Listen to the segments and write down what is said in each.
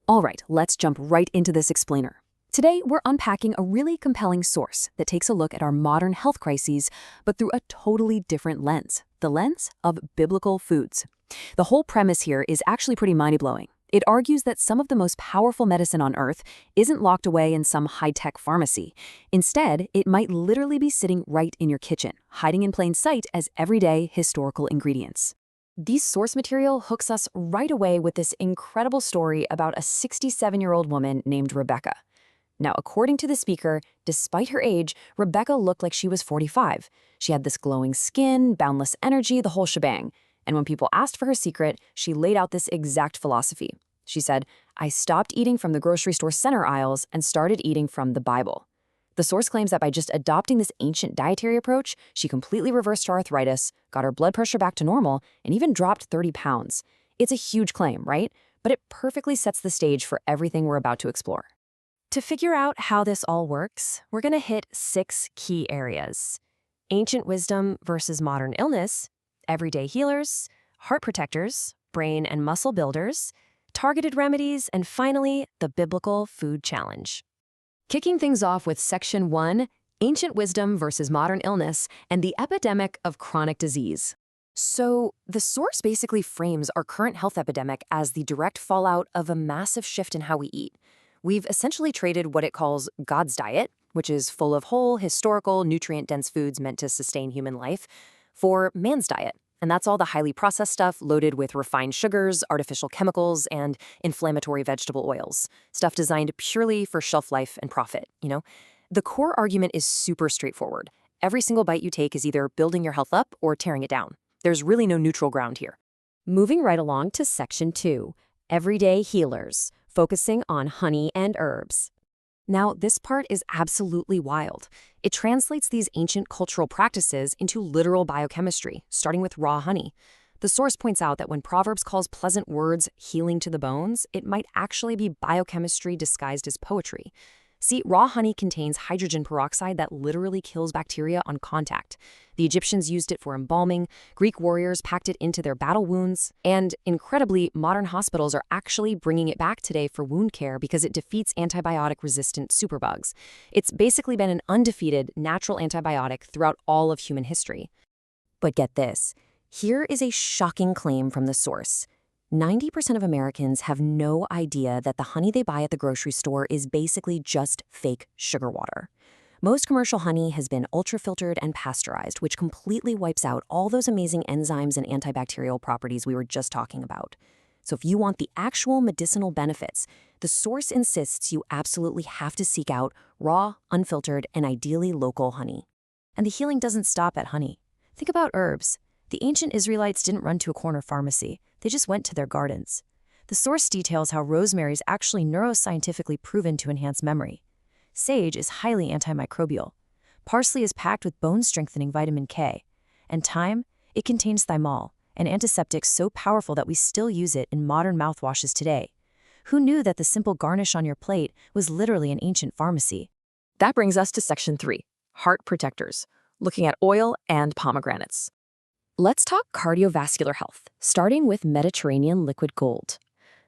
All right, let's jump right into this explainer. Today, we're unpacking a really compelling source that takes a look at our modern health crises, but through a totally different lens, the lens of biblical foods. The whole premise here is actually pretty mind-blowing. It argues that some of the most powerful medicine on Earth isn't locked away in some high-tech pharmacy. Instead, it might literally be sitting right in your kitchen, hiding in plain sight as everyday historical ingredients. This source material hooks us right away with this incredible story about a 67-year-old woman named Rebecca. Now, according to the speaker, despite her age, Rebecca looked like she was 45. She had this glowing skin, boundless energy, the whole shebang. And when people asked for her secret, she laid out this exact philosophy. She said, "I stopped eating from the grocery store center aisles and started eating from the Bible." The source claims that by just adopting this ancient dietary approach, she completely reversed her arthritis, got her blood pressure back to normal, and even dropped 30 pounds. It's a huge claim, right? But it perfectly sets the stage for everything we're about to explore. To figure out how this all works, we're going to hit 6 key areas: ancient wisdom versus modern illness, everyday healers, heart protectors, brain and muscle builders, targeted remedies, and finally, the biblical food challenge. Kicking things off with Section 1, Ancient Wisdom versus Modern Illness and the Epidemic of Chronic Disease. So, the source basically frames our current health epidemic as the direct fallout of a massive shift in how we eat. We've essentially traded what it calls God's diet, which is full of whole, historical, nutrient-dense foods meant to sustain human life, for man's diet. And that's all the highly processed stuff loaded with refined sugars, artificial chemicals, and inflammatory vegetable oils. Stuff designed purely for shelf life and profit. The core argument is super straightforward. Every single bite you take is either building your health up or tearing it down. There's really no neutral ground here. Moving right along to Section 2, Everyday Healers, focusing on honey and herbs. Now, this part is absolutely wild. It translates these ancient cultural practices into literal biochemistry, starting with raw honey. The source points out that when Proverbs calls pleasant words healing to the bones, it might actually be biochemistry disguised as poetry. See, raw honey contains hydrogen peroxide that literally kills bacteria on contact. The Egyptians used it for embalming, Greek warriors packed it into their battle wounds, and incredibly, modern hospitals are actually bringing it back today for wound care because it defeats antibiotic-resistant superbugs. It's basically been an undefeated natural antibiotic throughout all of human history. But get this, here is a shocking claim from the source. 90% of Americans have no idea that the honey they buy at the grocery store is basically just fake sugar water. Most commercial honey has been ultra-filtered and pasteurized, which completely wipes out all those amazing enzymes and antibacterial properties we were just talking about. So if you want the actual medicinal benefits, the source insists you absolutely have to seek out raw, unfiltered, and ideally local honey. And the healing doesn't stop at honey. Think about herbs. The ancient Israelites didn't run to a corner pharmacy. They just went to their gardens. The source details how rosemary is actually neuroscientifically proven to enhance memory. Sage is highly antimicrobial. Parsley is packed with bone-strengthening vitamin K. And thyme, it contains thymol, an antiseptic so powerful that we still use it in modern mouthwashes today. Who knew that the simple garnish on your plate was literally an ancient pharmacy? That brings us to Section 3, Heart Protectors, looking at oil and pomegranates. Let's talk cardiovascular health, starting with Mediterranean liquid gold.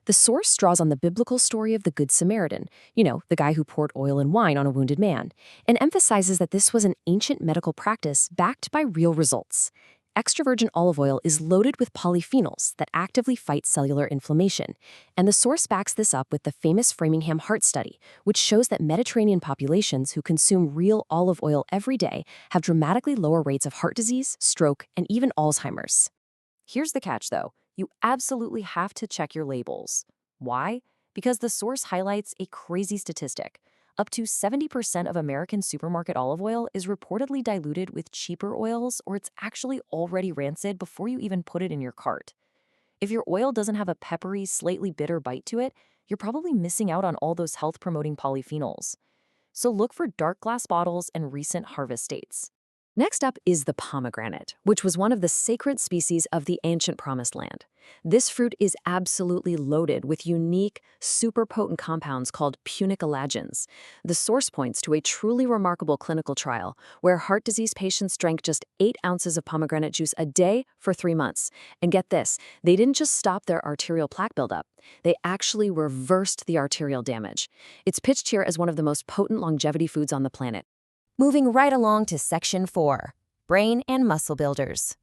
The source draws on the biblical story of the Good Samaritan, the guy who poured oil and wine on a wounded man, and emphasizes that this was an ancient medical practice backed by real results. Extra virgin olive oil is loaded with polyphenols that actively fight cellular inflammation, and the source backs this up with the famous Framingham Heart Study, which shows that Mediterranean populations who consume real olive oil every day have dramatically lower rates of heart disease, stroke, and even Alzheimer's. Here's the catch, though. You absolutely have to check your labels. Why? Because the source highlights a crazy statistic. Up to 70% of American supermarket olive oil is reportedly diluted with cheaper oils, or it's actually already rancid before you even put it in your cart. If your oil doesn't have a peppery, slightly bitter bite to it, you're probably missing out on all those health-promoting polyphenols. So look for dark glass bottles and recent harvest dates. Next up is the pomegranate, which was one of the sacred species of the ancient Promised Land. This fruit is absolutely loaded with unique, super potent compounds called punicalagins. The source points to a truly remarkable clinical trial where heart disease patients drank just 8 ounces of pomegranate juice a day for 3 months. And get this, they didn't just stop their arterial plaque buildup, they actually reversed the arterial damage. It's pitched here as one of the most potent longevity foods on the planet. Moving right along to Section 4, Brain and Muscle Builders.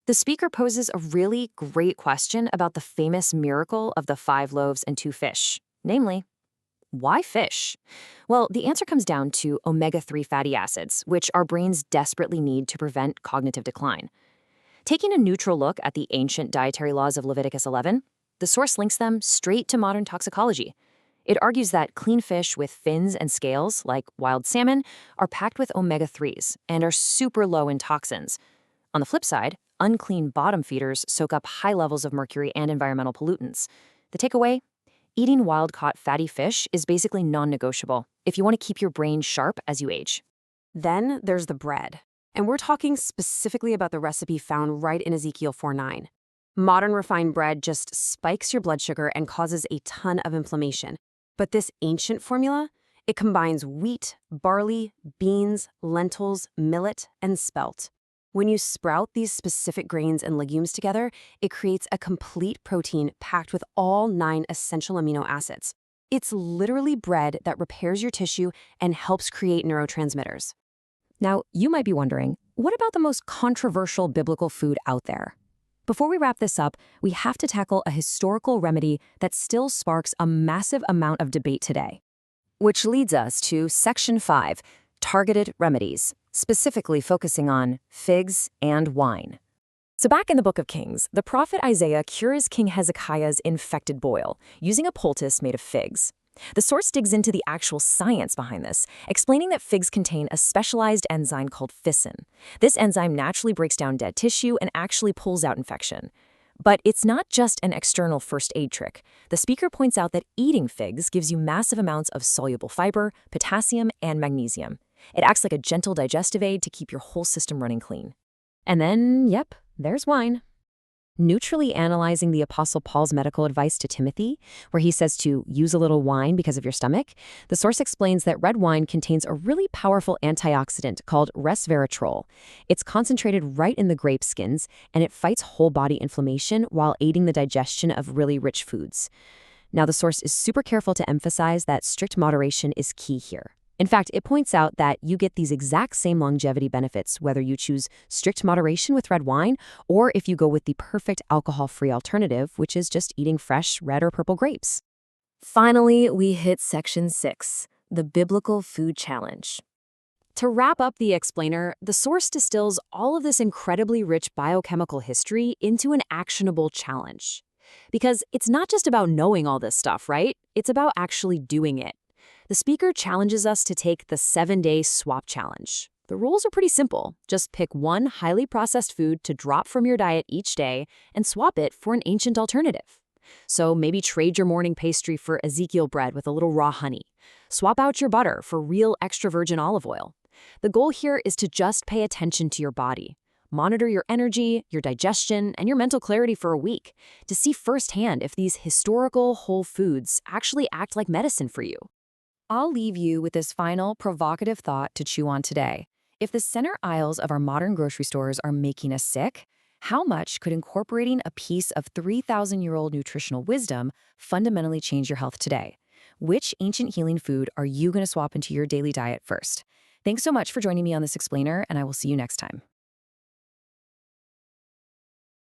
The speaker poses a really great question about the famous miracle of the 5 loaves and 2 fish. Namely, why fish? Well, the answer comes down to omega-3 fatty acids, which our brains desperately need to prevent cognitive decline. Taking a neutral look at the ancient dietary laws of Leviticus 11, the source links them straight to modern toxicology. It argues that clean fish with fins and scales, like wild salmon, are packed with omega-3s and are super low in toxins. On the flip side, unclean bottom feeders soak up high levels of mercury and environmental pollutants. The takeaway? Eating wild-caught fatty fish is basically non-negotiable if you want to keep your brain sharp as you age. Then there's the bread. And we're talking specifically about the recipe found right in Ezekiel 4:9. Modern refined bread just spikes your blood sugar and causes a ton of inflammation. But this ancient formula, it combines wheat, barley, beans, lentils, millet, and spelt. When you sprout these specific grains and legumes together, it creates a complete protein packed with all 9 essential amino acids. It's literally bread that repairs your tissue and helps create neurotransmitters. Now, you might be wondering, what about the most controversial biblical food out there? Before we wrap this up, we have to tackle a historical remedy that still sparks a massive amount of debate today. Which leads us to Section 5, Targeted Remedies, specifically focusing on figs and wine. So back in the Book of Kings, the prophet Isaiah cures King Hezekiah's infected boil using a poultice made of figs. The source digs into the actual science behind this, explaining that figs contain a specialized enzyme called ficin. This enzyme naturally breaks down dead tissue and actually pulls out infection. But it's not just an external first aid trick. The speaker points out that eating figs gives you massive amounts of soluble fiber, potassium, and magnesium. It acts like a gentle digestive aid to keep your whole system running clean. And then, yep, there's wine. Neutrally analyzing the Apostle Paul's medical advice to Timothy, where he says to use a little wine because of your stomach, the source explains that red wine contains a really powerful antioxidant called resveratrol. It's concentrated right in the grape skins, and it fights whole body inflammation while aiding the digestion of really rich foods. Now, the source is super careful to emphasize that strict moderation is key here. In fact, it points out that you get these exact same longevity benefits whether you choose strict moderation with red wine or if you go with the perfect alcohol-free alternative, which is just eating fresh red or purple grapes. Finally, we hit Section 6, the Biblical Food Challenge. To wrap up the explainer, the source distills all of this incredibly rich biochemical history into an actionable challenge. Because it's not just about knowing all this stuff, right? It's about actually doing it. The speaker challenges us to take the 7-day swap challenge. The rules are pretty simple. Just pick one highly processed food to drop from your diet each day and swap it for an ancient alternative. So maybe trade your morning pastry for Ezekiel bread with a little raw honey. Swap out your butter for real extra virgin olive oil. The goal here is to just pay attention to your body. Monitor your energy, your digestion, and your mental clarity for a week to see firsthand if these historical whole foods actually act like medicine for you. I'll leave you with this final provocative thought to chew on today. If the center aisles of our modern grocery stores are making us sick, how much could incorporating a piece of 3,000-year-old nutritional wisdom fundamentally change your health today? Which ancient healing food are you going to swap into your daily diet first? Thanks so much for joining me on this explainer, and I will see you next time.